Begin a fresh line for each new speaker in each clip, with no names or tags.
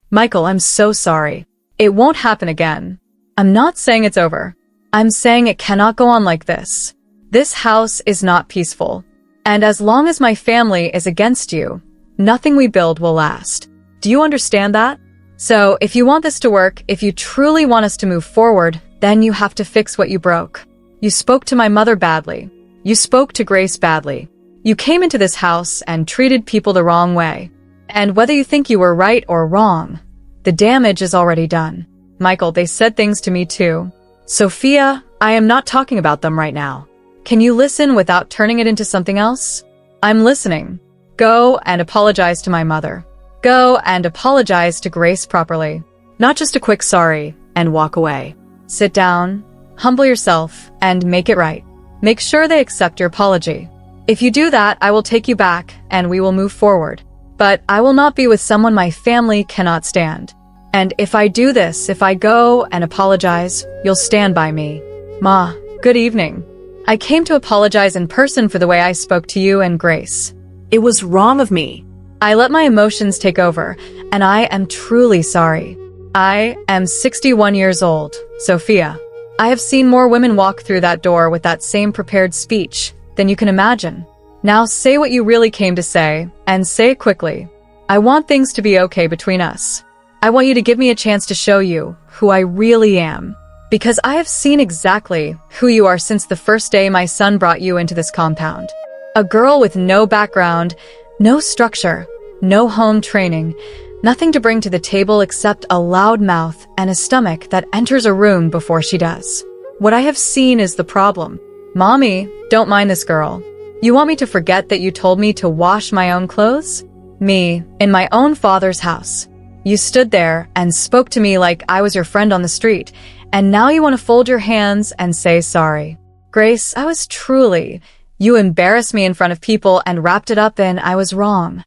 Michael, I'm so sorry. It won't happen again. I'm not saying it's over. I'm saying it cannot go on like this. This house is not peaceful. And as long as my family is against you, nothing we build will last. Do you understand that? So, if you want this to work, if you truly want us to move forward, then you have to fix what you broke. You spoke to my mother badly. You spoke to Grace badly. You came into this house and treated people the wrong way. And whether you think you were right or wrong, the damage is already done. Michael, they said things to me too. Sophia, I am not talking about them right now. Can you listen without turning it into something else? I'm listening. Go and apologize to my mother. Go and apologize to Grace properly. Not just a quick sorry and walk away. Sit down, humble yourself, and make it right. Make sure they accept your apology. If you do that, I will take you back and we will move forward. But I will not be with someone my family cannot stand. And if I do this, if I go and apologize, you'll stand by me. Ma, good evening. I came to apologize in person for the way I spoke to you and Grace.
It was wrong of me.
I let my emotions take over, and I am truly sorry. I am 61 years old, Sophia. I have seen more women walk through that door with that same prepared speech than you can imagine. Now say what you really came to say, and say it quickly. I want things to be okay between us. I want you to give me a chance to show you who I really am. Because I have seen exactly who you are since the first day my son brought you into this compound. A girl with no background, no structure, no home training, nothing to bring to the table except a loud mouth and a stomach that enters a room before she does. What I have seen is the problem. Mommy, don't mind this girl. You want me to forget that you told me to wash my own clothes? Me, in my own father's house. You stood there and spoke to me like I was your friend on the street, and now you want to fold your hands and say sorry. Grace, I was truly... You embarrassed me in front of people and wrapped it up in I was wrong.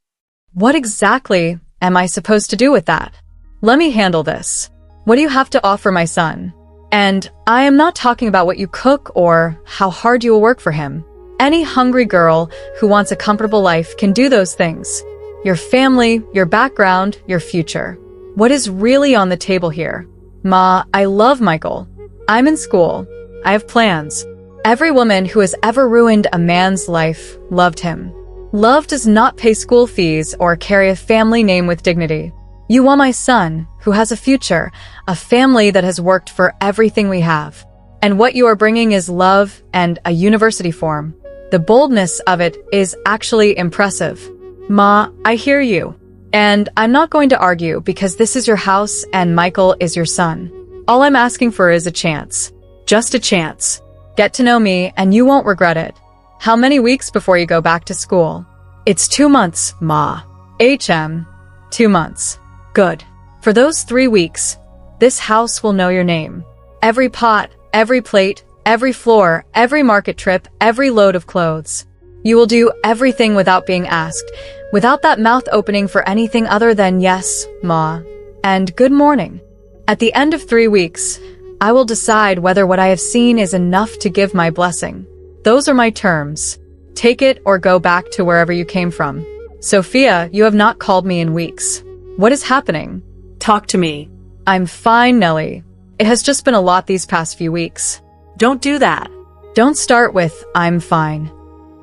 What exactly am I supposed to do with that? Let me handle this. What do you have to offer my son? And I am not talking about what you cook or how hard you will work for him. Any hungry girl who wants a comfortable life can do those things. Your family, your background, your future. What is really on the table here? Ma, I love Michael. I'm in school. I have plans. Every woman who has ever ruined a man's life loved him. Love does not pay school fees or carry a family name with dignity. You want my son, who has a future, a family that has worked for everything we have. And what you are bringing is love and a university form. The boldness of it is actually impressive. Ma, I hear you. And I'm not going to argue because this is your house and Michael is your son. All I'm asking for is a chance. Just a chance. Get to know me and you won't regret it. How many weeks before you go back to school? It's 2 months, Ma. 2 months. Good. For those 3 weeks, this house will know your name. Every pot, every plate, every floor, every market trip, every load of clothes. You will do everything without being asked, without that mouth opening for anything other than yes, Ma, and good morning. At the end of 3 weeks, I will decide whether what I have seen is enough to give my blessing. Those are my terms. Take it or go back to wherever you came from. Sophia, you have not called me in weeks. What is happening?
Talk to me.
I'm fine, Nellie. It has just been a lot these past few weeks.
Don't do that.
Don't start with, I'm fine.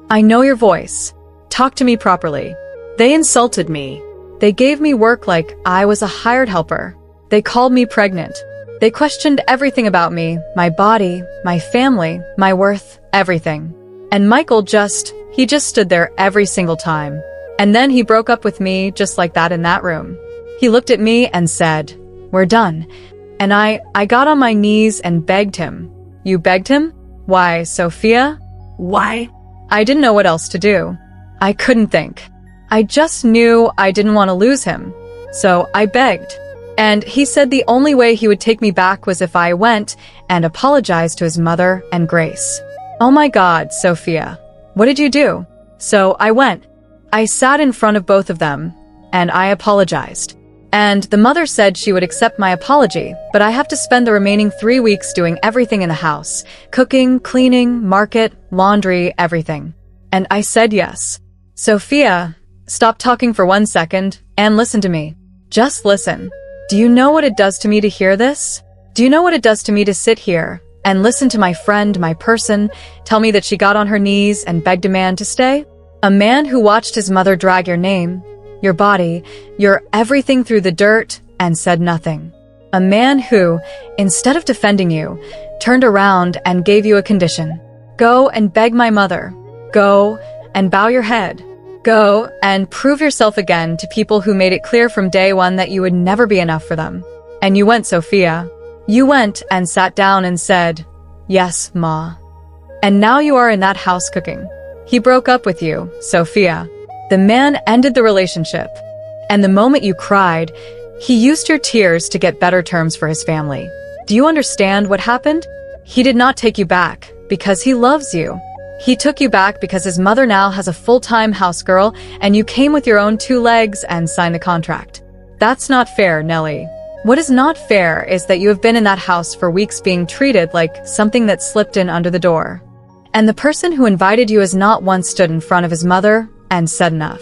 I know your voice. Talk to me properly.
They insulted me.
They gave me work like I was a hired helper. They called me pregnant. They questioned everything about me, my body, my family, my worth, everything. And Michael he just stood there every single time. And then he broke up with me just like that in that room. He looked at me and said, "We're done." And I got on my knees and begged him. You begged him? Why, Sophia?
Why?
I didn't know what else to do. I couldn't think. I just knew I didn't want to lose him. So I begged. And he said the only way he would take me back was if I went and apologized to his mother and Grace. Oh my God, Sophia. What did you do? So I went. I sat in front of both of them, and I apologized. And the mother said she would accept my apology, but I have to spend the remaining 3 weeks doing everything in the house. Cooking, cleaning, market, laundry, everything. And I said yes. Sophia, stop talking for 1 second and listen to me. Just listen. Do you know what it does to me to hear this? Do you know what it does to me to sit here and listen to my friend, my person, tell me that she got on her knees and begged a man to stay? A man who watched his mother drag your name, your body, your everything through the dirt and said nothing. A man who, instead of defending you, turned around and gave you a condition. Go and beg my mother. Go and bow your head. Go and prove yourself again to people who made it clear from day one that you would never be enough for them. And you went, Sophia. You went and sat down and said, "Yes, Ma." And now you are in that house cooking. He broke up with you, Sophia. The man ended the relationship. And the moment you cried, he used your tears to get better terms for his family. Do you understand what happened? He did not take you back because he loves you. He took you back because his mother now has a full-time house girl and you came with your own 2 legs and signed the contract. That's not fair, Nellie. What is not fair is that you have been in that house for weeks being treated like something that slipped in under the door. And the person who invited you has not once stood in front of his mother and said enough.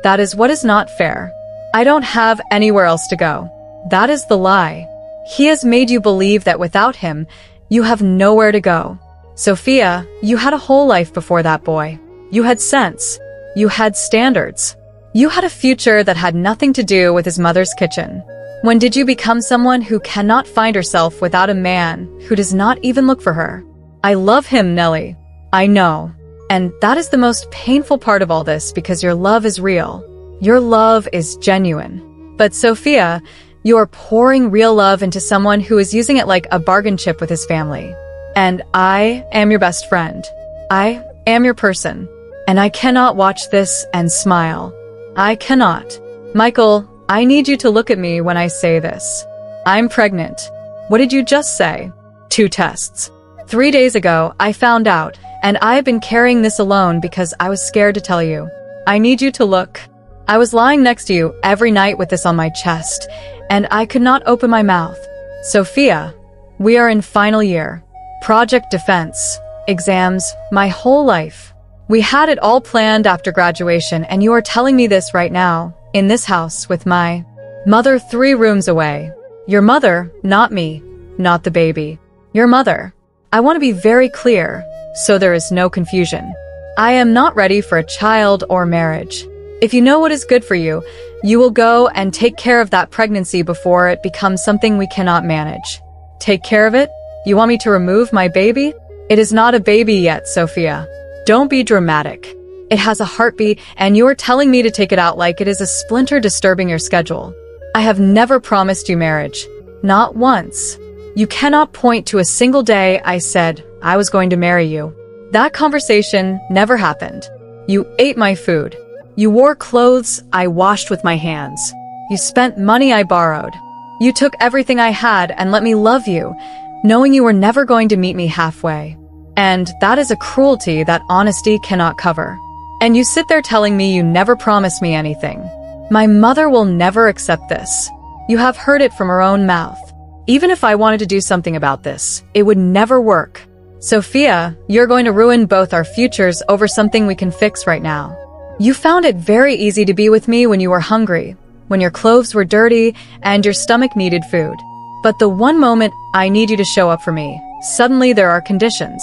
That is what is not fair. I don't have anywhere else to go. That is the lie. He has made you believe that without him, you have nowhere to go. Sophia, you had a whole life before that boy. You had sense. You had standards. You had a future that had nothing to do with his mother's kitchen. When did you become someone who cannot find herself without a man who does not even look for her? I love him, Nellie. I know. And that is the most painful part of all this because your love is real. Your love is genuine. But Sophia, you are pouring real love into someone who is using it like a bargain chip with his family. And I am your best friend. I am your person. And I cannot watch this and smile. I cannot. Michael, I need you to look at me when I say this. I'm pregnant. What did you just say? 2 tests. 3 days ago, I found out, and I have been carrying this alone because I was scared to tell you. I need you to look. I was lying next to you every night with this on my chest, and I could not open my mouth. Sophia, we are in final year. Project defense, exams, my whole life. We had it all planned after graduation, and you are telling me this right now, in this house with my mother 3 rooms away. Your mother, not me, not the baby. Your mother. I want to be very clear, so there is no confusion. I am not ready for a child or marriage. If you know what is good for you, you will go and take care of that pregnancy before it becomes something we cannot manage. Take care of it? You want me to remove my baby? It is not a baby yet, Sophia. Don't be dramatic. It has a heartbeat, and you are telling me to take it out like it is a splinter disturbing your schedule. I have never promised you marriage. Not once. You cannot point to a single day I said I was going to marry you. That conversation never happened. You ate my food. You wore clothes I washed with my hands. You spent money I borrowed. You took everything I had and let me love you, knowing you were never going to meet me halfway. And that is a cruelty that honesty cannot cover. And you sit there telling me you never promised me anything. My mother will never accept this. You have heard it from her own mouth. Even if I wanted to do something about this, it would never work. Sophia, you're going to ruin both our futures over something we can fix right now. You found it very easy to be with me when you were hungry, when your clothes were dirty, and your stomach needed food. But the one moment I need you to show up for me, suddenly there are conditions.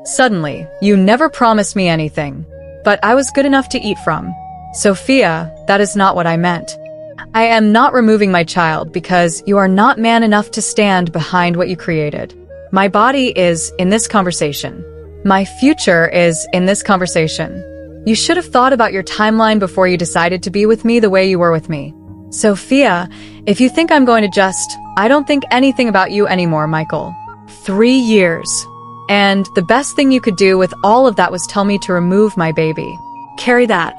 Suddenly, you never promised me anything. But I was good enough to eat from. Sophia, that is not what I meant. I am not removing my child because you are not man enough to stand behind what you created. My body is in this conversation. My future is in this conversation. You should have thought about your timeline before you decided to be with me the way you were with me. Sophia, if you think I'm going to I don't think anything about you anymore, Michael. 3 years. And the best thing you could do with all of that was tell me to remove my baby. Carry that.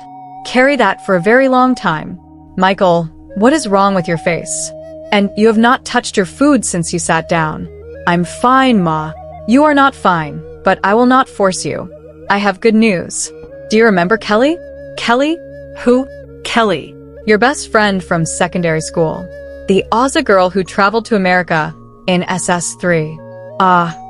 Carry that for a very long time. Michael, what is wrong with your face? And you have not touched your food since you sat down. I'm fine, Ma. You are not fine, but I will not force you. I have good news. Do you remember Kelly? Kelly?
Who? Kelly.
Your best friend from secondary school. The Aussie girl who traveled to America in SS3.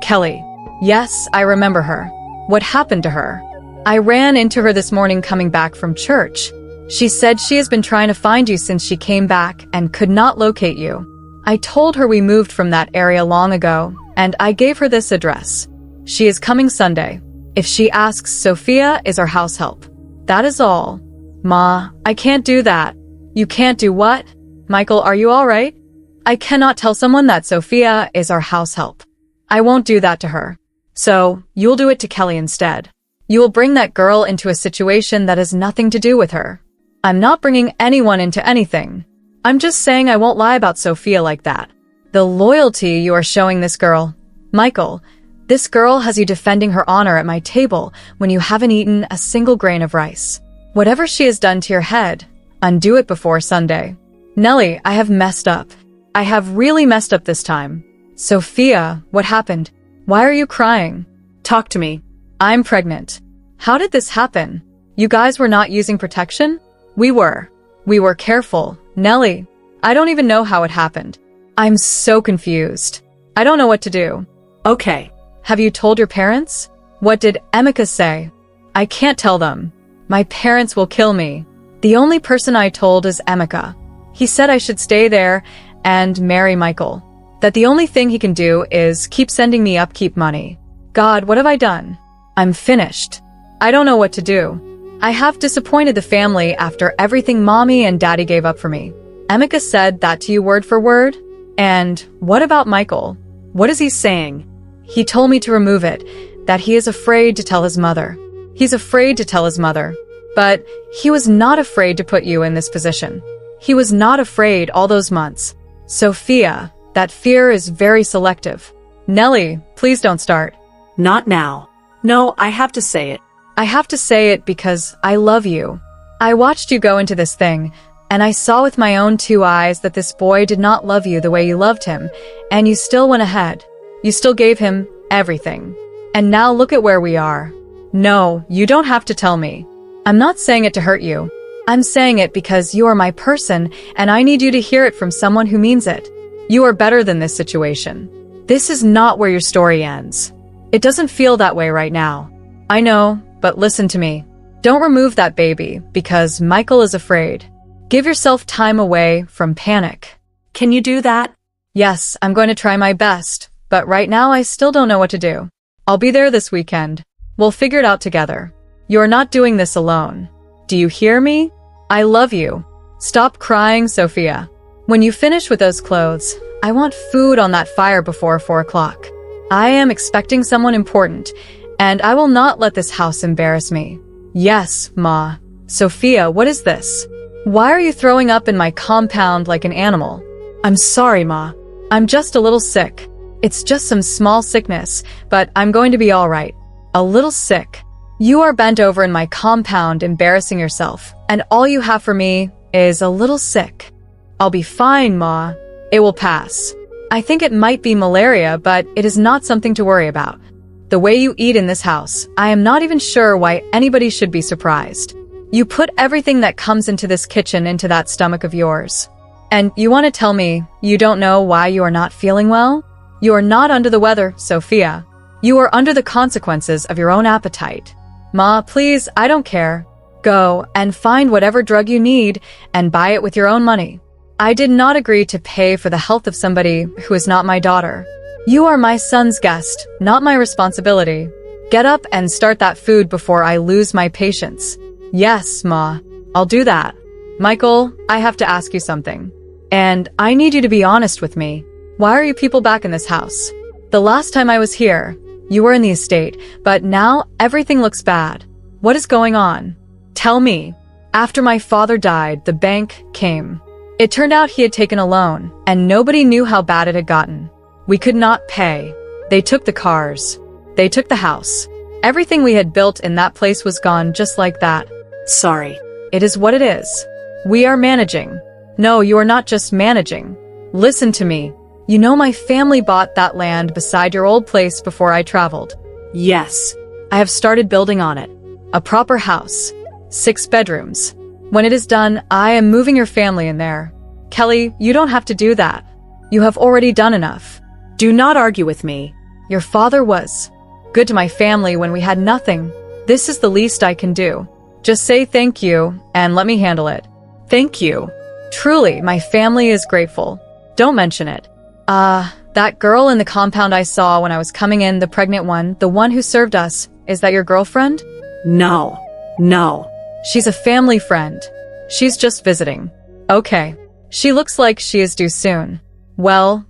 Kelly. Yes, I remember her. What happened to her? I ran into her this morning coming back from church. She said she has been trying to find you since she came back and could not locate you. I told her we moved from that area long ago, and I gave her this address. She is coming Sunday. If she asks, Sophia is our house help. That is all. Ma, I can't do that. You can't do what? Michael, are you all right? I cannot tell someone that Sophia is our house help. I won't do that to her. So, you'll do it to Kelly instead. You will bring that girl into a situation that has nothing to do with her. I'm not bringing anyone into anything. I'm just saying I won't lie about Sophia like that. The loyalty you are showing this girl. Michael, this girl has you defending her honor at my table when you haven't eaten a single grain of rice. Whatever she has done to your head, undo it before Sunday. Nellie, I have messed up. I have really messed up this time. Sophia, what happened? Why are you crying?
Talk to me.
I'm pregnant. How did this happen? You guys were not using protection? We were. We were careful. Nellie, I don't even know how it happened. I'm so confused. I don't know what to do.
Okay.
Have you told your parents? What did Emeka say? I can't tell them. My parents will kill me. The only person I told is Emeka. He said I should stay there and marry Michael. That the only thing he can do is keep sending me upkeep money. God, what have I done? I'm finished. I don't know what to do. I have disappointed the family after everything Mommy and Daddy gave up for me. Emeka said that to you word for word? And what about Michael?
What is he saying?
He told me to remove it, that he is afraid to tell his mother. He's afraid to tell his mother. But he was not afraid to put you in this position. He was not afraid all those months. Sophia, that fear is very selective. Nellie, please don't start.
Not now. No, I have to say it.
I have to say it because I love you. I watched you go into this thing, and I saw with my own two eyes that this boy did not love you the way you loved him, and you still went ahead. You still gave him everything. And now look at where we are. No, you don't have to tell me. I'm not saying it to hurt you. I'm saying it because you are my person, and I need you to hear it from someone who means it. You are better than this situation. This is not where your story ends. It doesn't feel that way right now. I know, but listen to me. Don't remove that baby, because Michael is afraid. Give yourself time away from panic.
Can you do that?
Yes, I'm going to try my best, but right now I still don't know what to do. I'll be there this weekend. We'll figure it out together. You're not doing this alone. Do you hear me? I love you. Stop crying, Sophia. When you finish with those clothes, I want food on that fire before 4 o'clock. I am expecting someone important, and I will not let this house embarrass me. Yes, Ma. Sophia, what is this? Why are you throwing up in my compound like an animal? I'm sorry, Ma. I'm just a little sick. It's just some small sickness, but I'm going to be all right. A little sick. You are bent over in my compound embarrassing yourself, and all you have for me is a little sick. I'll be fine, Ma. It will pass. I think it might be malaria, but it is not something to worry about. The way you eat in this house, I am not even sure why anybody should be surprised. You put everything that comes into this kitchen into that stomach of yours. And you want to tell me you don't know why you are not feeling well? You are not under the weather, Sophia. You are under the consequences of your own appetite. Ma, please, I don't care. Go and find whatever drug you need and buy it with your own money. I did not agree to pay for the health of somebody who is not my daughter. You are my son's guest, not my responsibility. Get up and start that food before I lose my patience. Yes, Ma, I'll do that. Michael, I have to ask you something. And I need you to be honest with me. Why are you people back in this house? The last time I was here, you were in the estate, but now everything looks bad. What is going on? Tell me. After my father died, the bank came. It turned out he had taken a loan, and nobody knew how bad it had gotten. We could not pay. They took the cars. They took the house. Everything we had built in that place was gone just like that.
Sorry.
It is what it is. We are managing. No, you are not just managing. Listen to me. You know my family bought that land beside your old place before I traveled.
Yes.
I have started building on it. A proper house. 6 bedrooms. When it is done, I am moving your family in there. Kelly, you don't have to do that. You have already done enough.
Do not argue with me.
Your father was good to my family when we had nothing. This is the least I can do. Just say thank you and let me handle it.
Thank you.
Truly, my family is grateful. Don't mention it. That girl in the compound I saw when I was coming in, the pregnant one, the one who served us, is that your girlfriend?
No. No.
She's a family friend. She's just visiting. Okay. She looks like she is due soon. Well,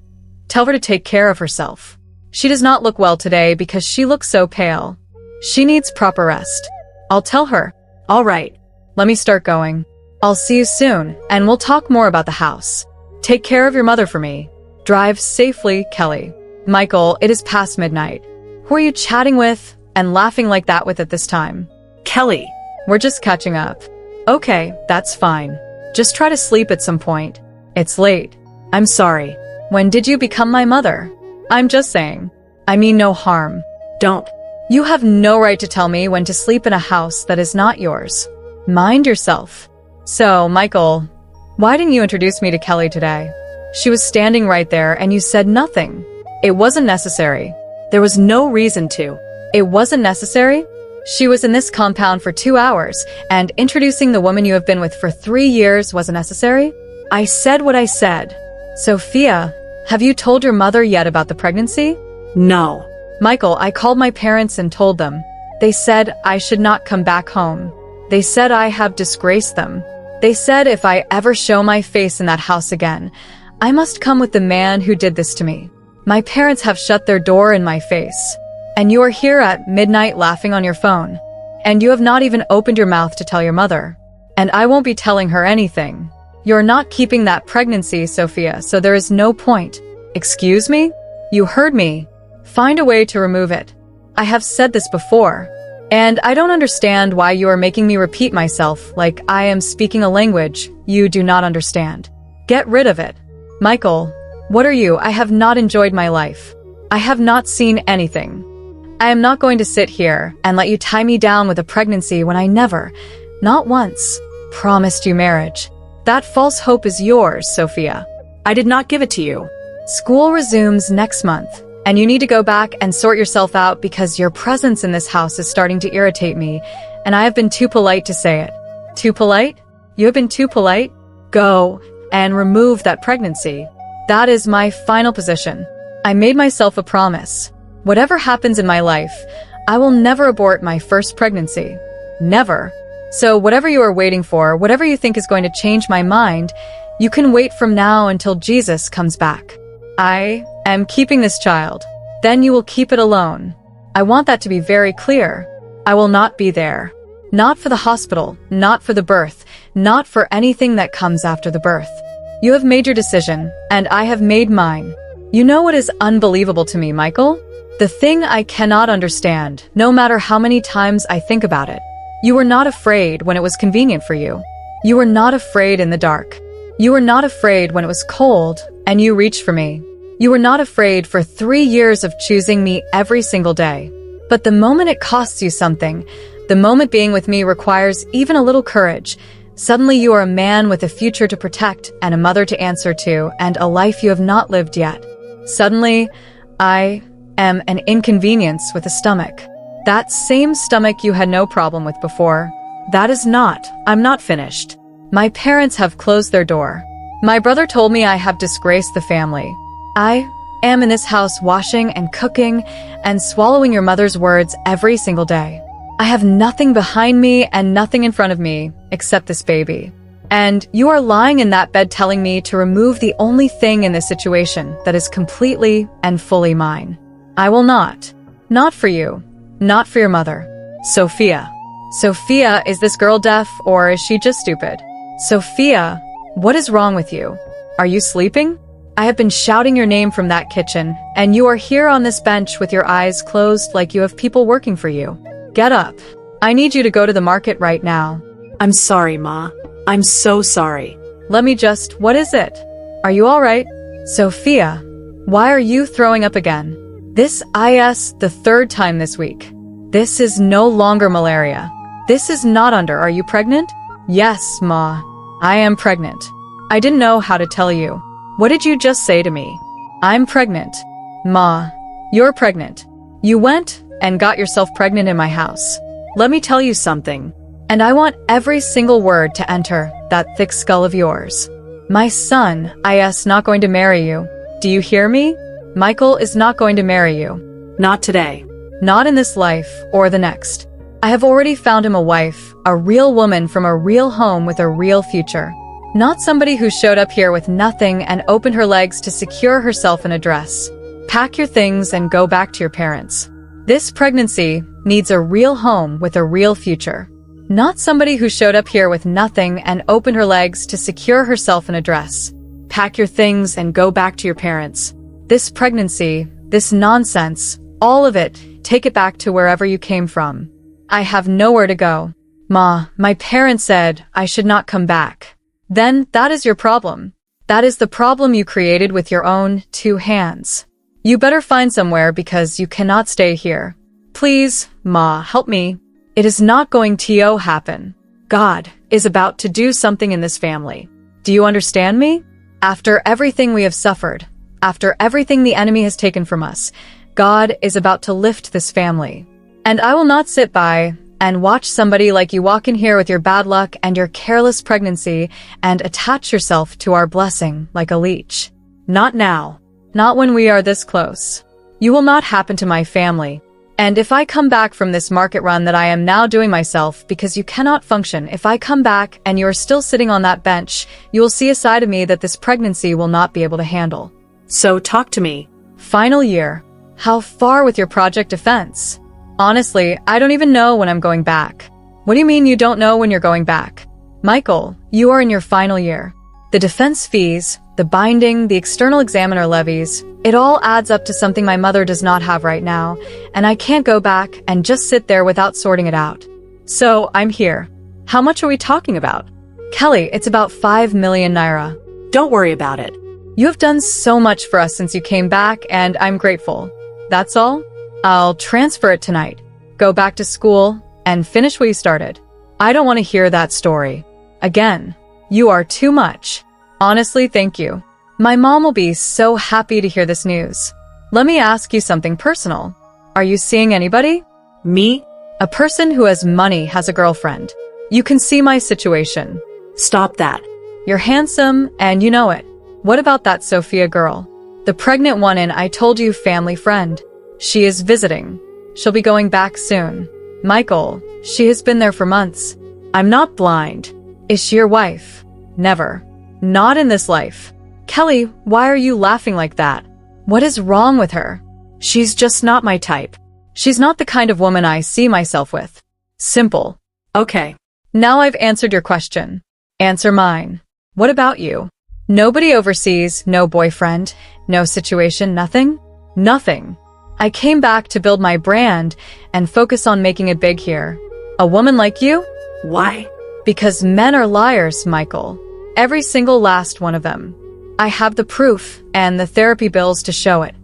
tell her to take care of herself. She does not look well today because she looks so pale. She needs proper rest. I'll tell her.
All right.
Let me start going. I'll see you soon, and we'll talk more about the house. Take care of your mother for me. Drive safely, Kelly. Michael, it is past midnight. Who are you chatting with and laughing like that with at this time?
Kelly.
We're just catching up. Okay, that's fine. Just try to sleep at some point. It's late.
I'm sorry.
When did you become my mother? I'm just saying. I mean no harm.
Don't.
You have no right to tell me when to sleep in a house that is not yours. Mind yourself. So, Michael, why didn't you introduce me to Kelly today? She was standing right there and you said nothing. It wasn't necessary.
There was no reason to.
It wasn't necessary? She was in this compound for 2 hours, and introducing the woman you have been with for 3 years wasn't necessary? I said what I said. Sophia, have you told your mother yet about the pregnancy?
No.
Michael, I called my parents and told them. They said I should not come back home. They said I have disgraced them. They said if I ever show my face in that house again, I must come with the man who did this to me. My parents have shut their door in my face. And you are here at midnight laughing on your phone. And you have not even opened your mouth to tell your mother. And I won't be telling her anything. You're not keeping that pregnancy, Sophia, so there is no point. Excuse me? You heard me. Find a way to remove it. I have said this before. And I don't understand why you are making me repeat myself like I am speaking a language you do not understand. Get rid of it. Michael, what are you? I have not enjoyed my life. I have not seen anything. I am not going to sit here and let you tie me down with a pregnancy when I never, not once, promised you marriage. That false hope is yours, Sophia.
I did not give it to you.
School resumes next month, and you need to go back and sort yourself out because your presence in this house is starting to irritate me, and I have been too polite to say it. Too polite? You have been too polite? Go and remove that pregnancy. That is my final position. I made myself a promise. Whatever happens in my life, I will never abort my first pregnancy. Never. So whatever you are waiting for, whatever you think is going to change my mind, you can wait from now until Jesus comes back. I am keeping this child. Then you will keep it alone. I want that to be very clear. I will not be there. Not for the hospital, not for the birth, not for anything that comes after the birth. You have made your decision, and I have made mine. You know what is unbelievable to me, Michael? The thing I cannot understand, no matter how many times I think about it. You were not afraid when it was convenient for you. You were not afraid in the dark. You were not afraid when it was cold and you reached for me. You were not afraid for 3 years of choosing me every single day. But the moment it costs you something, the moment being with me requires even a little courage, suddenly you are a man with a future to protect and a mother to answer to and a life you have not lived yet. Suddenly, I am an inconvenience with a stomach. That same stomach you had no problem with before. That is not. I'm not finished. My parents have closed their door. My brother told me I have disgraced the family. I am in this house washing and cooking and swallowing your mother's words every single day. I have nothing behind me and nothing in front of me except this baby. And you are lying in that bed telling me to remove the only thing in this situation that is completely and fully mine. I will not. Not for you. Not for your mother. Sophia. Sophia, is this girl deaf or is she just stupid? Sophia, what is wrong with you? Are you sleeping? I have been shouting your name from that kitchen, and you are here on this bench with your eyes closed like you have people working for you. Get up. I need you to go to the market right now.
I'm sorry, Ma. I'm so sorry.
Let me just, what is it? Are you all right? Sophia, why are you throwing up again? This is the 3rd time this week. This is no longer malaria. This is not under. Are you pregnant? Yes, Ma. I am pregnant. I didn't know how to tell you. What did you just say to me? I'm pregnant. Ma, you're pregnant. You went and got yourself pregnant in my house. Let me tell you something. And I want every single word to enter that thick skull of yours. My son, is not going to marry you. Do you hear me? Michael is not going to marry you.
Not today.
Not in this life or the next. I have already found him a wife, a real woman from a real home with a real future. Not somebody who showed up here with nothing and opened her legs to secure herself in a dress. Pack your things and go back to your parents. This pregnancy needs a real home with a real future. Not somebody who showed up here with nothing and opened her legs to secure herself in a dress. Pack your things and go back to your parents. This pregnancy, this nonsense, all of it, take it back to wherever you came from. I have nowhere to go. Ma, my parents said I should not come back. Then that is your problem. That is the problem you created with your own 2 hands. You better find somewhere because you cannot stay here. Please, Ma, help me. It is not going to happen. God is about to do something in this family. Do you understand me? After everything we have suffered, after everything the enemy has taken from us, God is about to lift this family. And I will not sit by and watch somebody like you walk in here with your bad luck and your careless pregnancy and attach yourself to our blessing like a leech. Not now. Not when we are this close. You will not happen to my family. And if I come back from this market run that I am now doing myself because you cannot function, if I come back and you are still sitting on that bench, you will see a side of me that this pregnancy will not be able to handle.
So talk to me.
Final year. How far with your project defense? Honestly, I don't even know when I'm going back. What do you mean you don't know when you're going back? Michael, you are in your final year. The defense fees, the binding, the external examiner levies, it all adds up to something my mother does not have right now, and I can't go back and just sit there without sorting it out. So, I'm here. How much are we talking about? Kelly, it's about 5 million naira.
Don't worry about it.
You have done so much for us since you came back, and I'm grateful. That's all? I'll transfer it tonight. Go back to school and finish what you started. I don't want to hear that story. Again, you are too much. Honestly, thank you. My mom will be so happy to hear this news. Let me ask you something personal. Are you seeing anybody?
Me?
A person who has money has a girlfriend. You can see my situation.
Stop that.
You're handsome, and you know it. What about that Sophia girl? The pregnant one in I told you family friend. She is visiting. She'll be going back soon. Michael, she has been there for months. I'm not blind. Is she your wife? Never. Not in this life. Kelly, why are you laughing like that? What is wrong with her? She's just not my type. She's not the kind of woman I see myself with. Simple.
Okay.
Now I've answered your question. Answer mine. What about you? Nobody overseas, no boyfriend, no situation, nothing? Nothing. I came back to build my brand and focus on making it big here. A woman like you?
Why?
Because men are liars, Michael. Every single last one of them. I have the proof and the therapy bills to show it.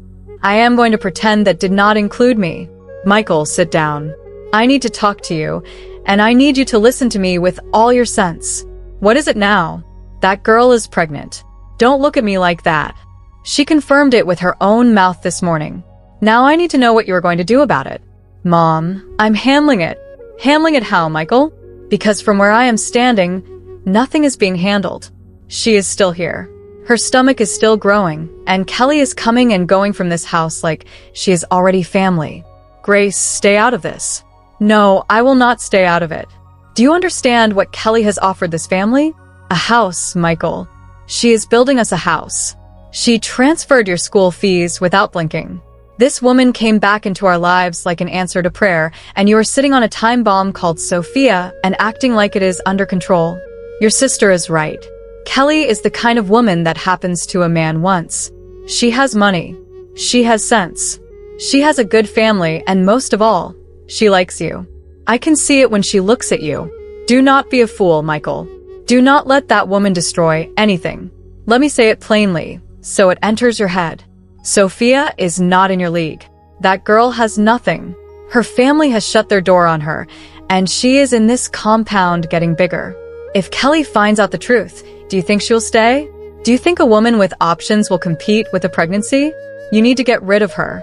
I am going to pretend that did not include me. Michael, sit down. I need to talk to you, and I need you to listen to me with all your sense. What is it now? That girl is pregnant. Don't look at me like that. She confirmed it with her own mouth this morning. Now I need to know what you are going to do about it. Mom, I'm handling it. Handling it how, Michael? Because from where I am standing, nothing is being handled. She is still here. Her stomach is still growing, and Kelly is coming and going from this house like she is already family. Grace, stay out of this. No, I will not stay out of it. Do you understand what Kelly has offered this family? A house, Michael. She is building us a house. She transferred your school fees without blinking. This woman came back into our lives like an answer to prayer, and you are sitting on a time bomb called Sophia and acting like it is under control. Your sister is right. Kelly is the kind of woman that happens to a man once. She has money. She has sense. She has a good family, and most of all, she likes you. I can see it when she looks at you. Do not be a fool, Michael. Do not let that woman destroy anything. Let me say it plainly, so it enters your head. Sophia is not in your league. That girl has nothing. Her family has shut their door on her, and she is in this compound getting bigger. If Kelly finds out the truth, do you think she'll stay? Do you think a woman with options will compete with a pregnancy? You need to get rid of her.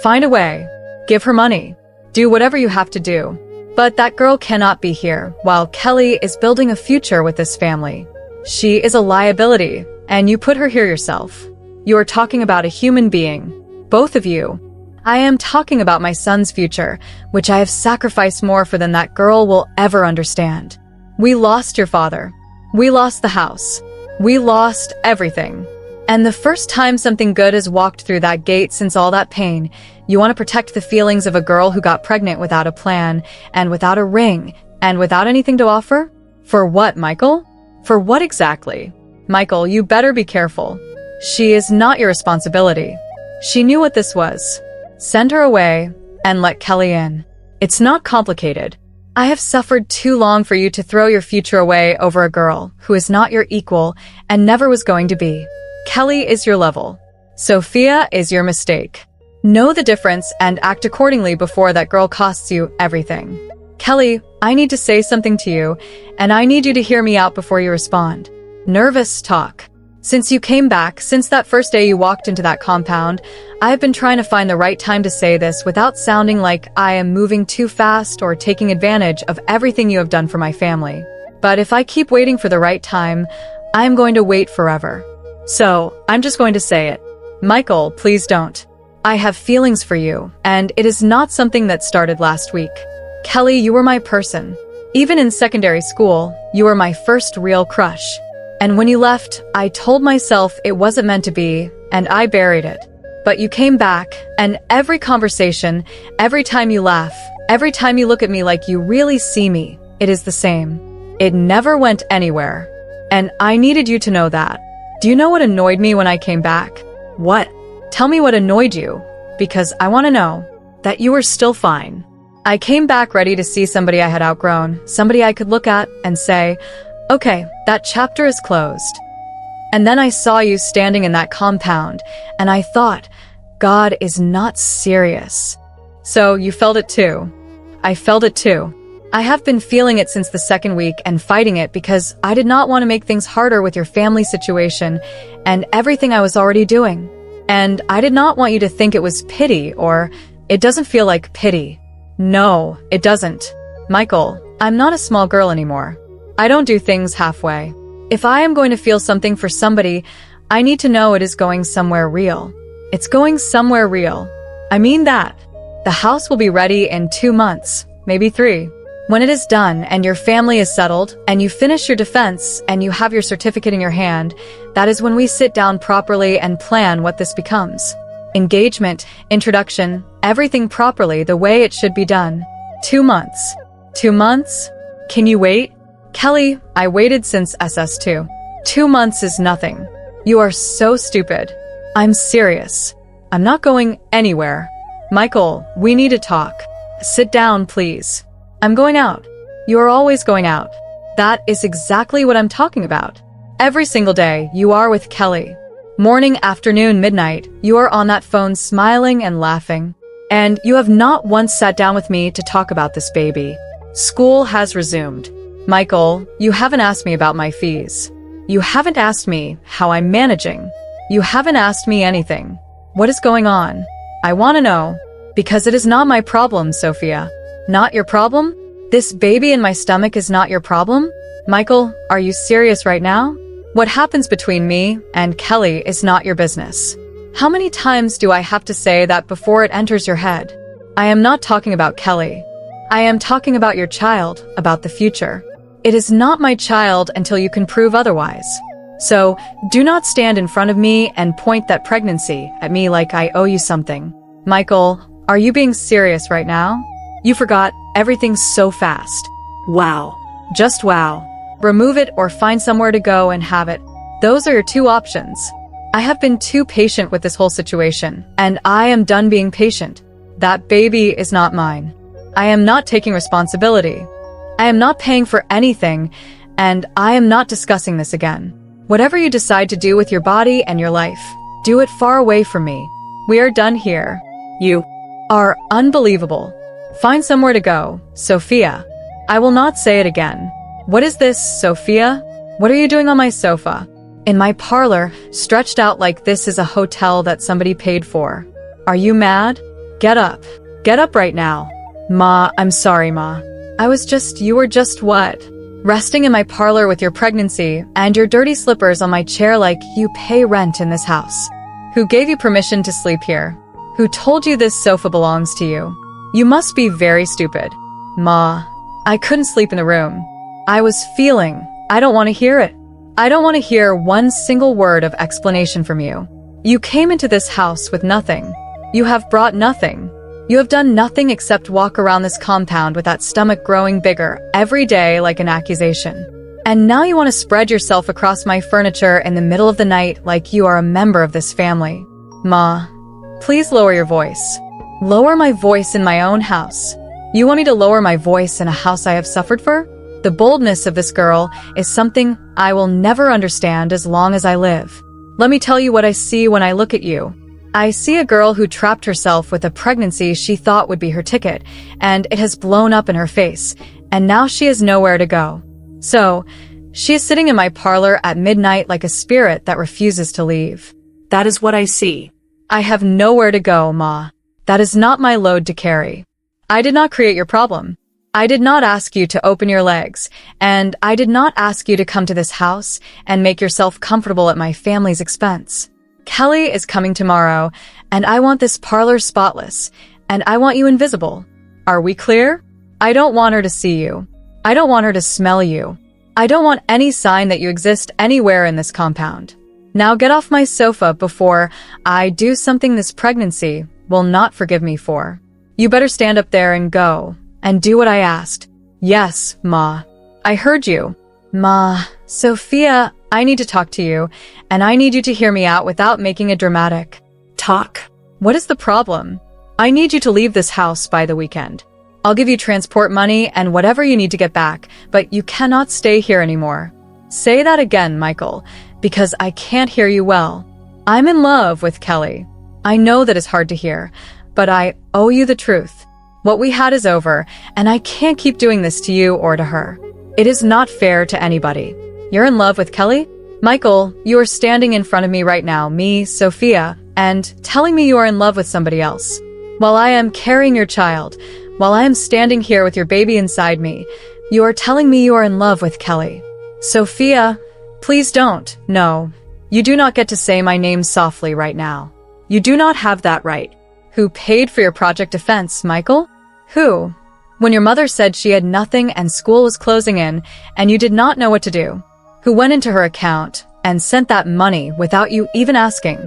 Find a way. Give her money. Do whatever you have to do. But that girl cannot be here while Kelly is building a future with this family. She is a liability, and you put her here yourself. You are talking about a human being. Both of you. I am talking about my son's future, which I have sacrificed more for than that girl will ever understand. We lost your father. We lost the house. We lost everything. And the first time something good has walked through that gate since all that pain, you want to protect the feelings of a girl who got pregnant without a plan, and without a ring, and without anything to offer? For what, Michael? For what exactly? Michael, you better be careful. She is not your responsibility. She knew what this was. Send her away and let Kelly in. It's not complicated. I have suffered too long for you to throw your future away over a girl who is not your equal and never was going to be. Kelly is your level. Sophia is your mistake. Know the difference and act accordingly before that girl costs you everything. Kelly, I need to say something to you, and I need you to hear me out before you respond. Nervous talk. Since you came back, since that first day you walked into that compound, I have been trying to find the right time to say this without sounding like I am moving too fast or taking advantage of everything you have done for my family. But if I keep waiting for the right time, I am going to wait forever. So, I'm just going to say it. Michael, please don't. I have feelings for you, and it is not something that started last week. Kelly, you were my person. Even in secondary school, you were my first real crush. And when you left, I told myself it wasn't meant to be, and I buried it. But you came back, and every conversation, every time you laugh, every time you look at me like you really see me, it is the same. It never went anywhere. And I needed you to know that. Do you know what annoyed me when I came back? What? Tell me what annoyed you, because I want to know that you were still fine. I came back ready to see somebody I had outgrown, somebody I could look at and say, okay, that chapter is closed. And then I saw you standing in that compound, and I thought, God is not serious. So you felt it too. I felt it too. I have been feeling it since the second week and fighting it because I did not want to make things harder with your family situation and everything I was already doing. And I did not want you to think it was pity, or it doesn't feel like pity. No, it doesn't. Michael, I'm not a small girl anymore. I don't do things halfway. If I am going to feel something for somebody, I need to know it is going somewhere real. It's going somewhere real. I mean that. The house will be ready in 2 months, maybe 3. When it is done and your family is settled and you finish your defense and you have your certificate in your hand, that is when we sit down properly and plan what this becomes. Engagement, introduction, everything properly the way it should be done. 2 months. 2 months? Can you wait? Kelly, I waited since SS2. 2 months is nothing. You are so stupid. I'm serious. I'm not going anywhere. Michael, we need to talk. Sit down, please. I'm going out. You are always going out. That is exactly what I'm talking about. Every single day, you are with Kelly. Morning, afternoon, midnight, you are on that phone smiling and laughing. And you have not once sat down with me to talk about this baby. School has resumed. Michael, you haven't asked me about my fees. You haven't asked me how I'm managing. You haven't asked me anything. What is going on? I want to know. Because it is not my problem, Sophia. Not your problem? This baby in my stomach is not your problem? Michael, are you serious right now? What happens between me and Kelly is not your business. How many times do I have to say that before it enters your head? I am not talking about Kelly. I am talking about your child, about the future. It is not my child until you can prove otherwise. So, do not stand in front of me and point that pregnancy at me like I owe you something. Michael, are you being serious right now? You forgot everything so fast.
Wow.
Just wow. Remove it or find somewhere to go and have it. Those are your 2 options. I have been too patient with this whole situation, and I am done being patient. That baby is not mine. I am not taking responsibility. I am not paying for anything, and I am not discussing this again. Whatever you decide to do with your body and your life, do it far away from me. We are done here. You are unbelievable. Find somewhere to go, Sophia. I will not say it again. What is this, Sophia? What are you doing on my sofa? In my parlor, stretched out like this is a hotel that somebody paid for. Are you mad? Get up. Get up right now. Ma, I'm sorry, Ma. You were just what? resting in my parlor with your pregnancy and your dirty slippers on my chair like you pay rent in this house. Who gave you permission to sleep here? Who told you this sofa belongs to you? You must be very stupid. Ma, I couldn't sleep in the room. I was feeling. I don't want to hear it. I don't want to hear one single word of explanation from you. You came into this house with nothing. You have brought nothing. You have done nothing except walk around this compound with that stomach growing bigger every day like an accusation. And now you want to spread yourself across my furniture in the middle of the night like you are a member of this family. Ma, please lower your voice. Lower my voice in my own house. You want me to lower my voice in a house I have suffered for? The boldness of this girl is something I will never understand as long as I live. Let me tell you what I see when I look at you. I see a girl who trapped herself with a pregnancy she thought would be her ticket, and it has blown up in her face, and now she has nowhere to go. So, she is sitting in my parlor at midnight like a spirit that refuses to leave.
That is what I see.
I have nowhere to go, Ma. That is not my load to carry. I did not create your problem. I did not ask you to open your legs, and I did not ask you to come to this house and make yourself comfortable at my family's expense. Kelly is coming tomorrow, and I want this parlor spotless, and I want you invisible. Are we clear? I don't want her to see you. I don't want her to smell you. I don't want any sign that you exist anywhere in this compound. Now get off my sofa before I do something this pregnancy will not forgive me for. You better stand up there and go, and do what I asked. Yes, Ma. I heard you. Ma, Sophia, I need to talk to you, and I need you to hear me out without making it dramatic.
Talk.
What is the problem? I need you to leave this house by the weekend. I'll give you transport money and whatever you need to get back, but you cannot stay here anymore. Say that again, Michael, because I can't hear you well. I'm in love with Kelly. I know that is hard to hear, but I owe you the truth. What we had is over, and I can't keep doing this to you or to her. It is not fair to anybody. You're in love with Kelly? Michael, you are standing in front of me right now, me, Sophia, and telling me you are in love with somebody else. While I am carrying your child, while I am standing here with your baby inside me, you are telling me you are in love with Kelly. Sophia, please don't. No, you do not get to say my name softly right now. You do not have that right. Who paid for your project defense, Michael? Who? When your mother said she had nothing and school was closing in and you did not know what to do. Who went into her account and sent that money without you even asking?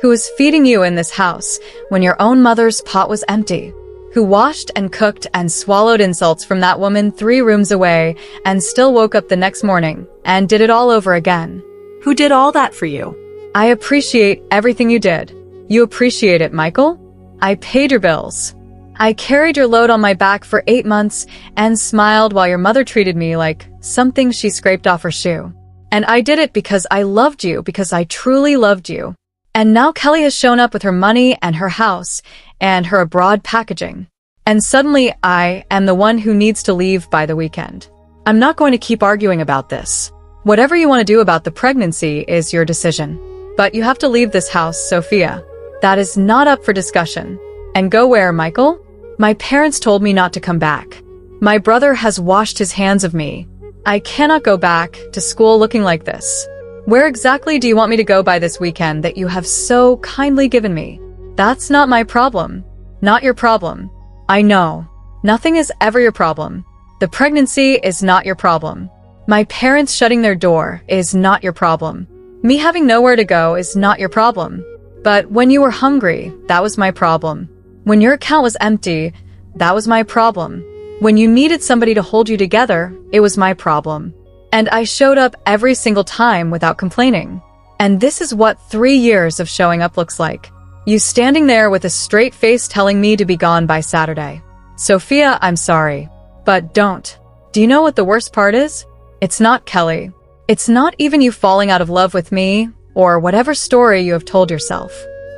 Who was feeding you in this house when your own mother's pot was empty? Who washed and cooked and swallowed insults from that woman 3 rooms away and still woke up the next morning and did it all over again?
Who did all that for you?
I appreciate everything you did. You appreciate it, Michael? I paid your bills. I carried your load on my back for 8 months and smiled while your mother treated me like something she scraped off her shoe. And I did it because I loved you, because I truly loved you. And now Kelly has shown up with her money and her house and her abroad packaging. And suddenly I am the one who needs to leave by the weekend. I'm not going to keep arguing about this. Whatever you want to do about the pregnancy is your decision. But you have to leave this house, Sophia. That is not up for discussion. And go where, Michael? My parents told me not to come back. My brother has washed his hands of me. I cannot go back to school looking like this. Where exactly do you want me to go by this weekend that you have so kindly given me? That's not my problem. Not your problem. I know. Nothing is ever your problem. The pregnancy is not your problem. My parents shutting their door is not your problem. Me having nowhere to go is not your problem. But when you were hungry, that was my problem. When your account was empty, that was my problem. When you needed somebody to hold you together, it was my problem. And I showed up every single time without complaining. And this is what 3 years of showing up looks like. You standing there with a straight face telling me to be gone by Saturday. Sophia, I'm sorry. But don't. Do you know what the worst part is? It's not Kelly. It's not even you falling out of love with me, or whatever story you have told yourself.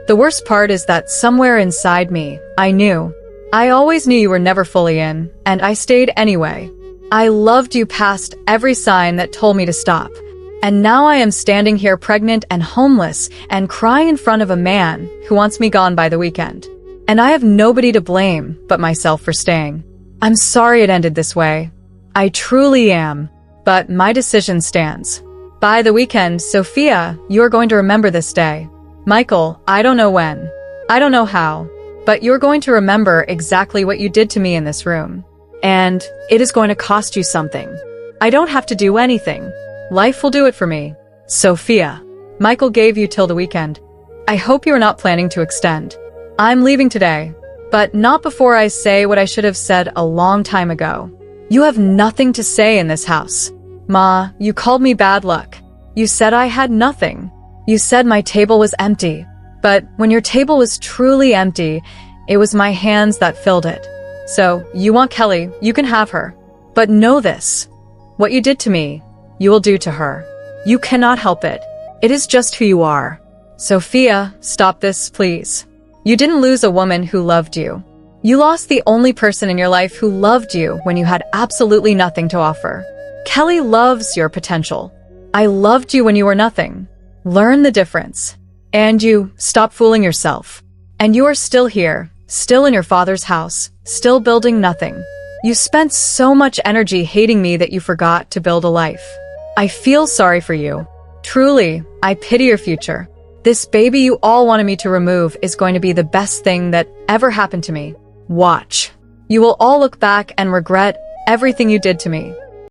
The worst part is that somewhere inside me, I knew. I always knew you were never fully in, and I stayed anyway. I loved you past every sign that told me to stop. And now I am standing here pregnant and homeless and crying in front of a man who wants me gone by the weekend. And I have nobody to blame but myself for staying. I'm sorry it ended this way. I truly am. but my decision stands. By the weekend, Sophia, you're going to remember this day. Michael, I don't know when. I don't know how. But you're going to remember exactly what you did to me in this room. And it is going to cost you something. I don't have to do anything. Life will do it for me. Sophia. Michael gave you till the weekend. I hope you're not planning to extend. I'm leaving today, but not before I say what I should have said a long time ago. You have nothing to say in this house. Ma, you called me bad luck. You said I had nothing. You said my table was empty. But when your table was truly empty, it was my hands that filled it. So, you want Kelly, you can have her. But know this. What you did to me, you will do to her. You cannot help it. It is just who you are. Sophia, stop this, please. You didn't lose a woman who loved you. You lost the only person in your life who loved you when you had absolutely nothing to offer. Kelly loves your potential. I loved you when you were nothing. Learn the difference. And you, stop fooling yourself. And you are still here, still in your father's house, still building nothing. You spent so much energy hating me that you forgot to build a life. I feel sorry for you. Truly, I pity your future. This baby you all wanted me to remove is going to be the best thing that ever happened to me. Watch. You will all look back and regret everything you did to me.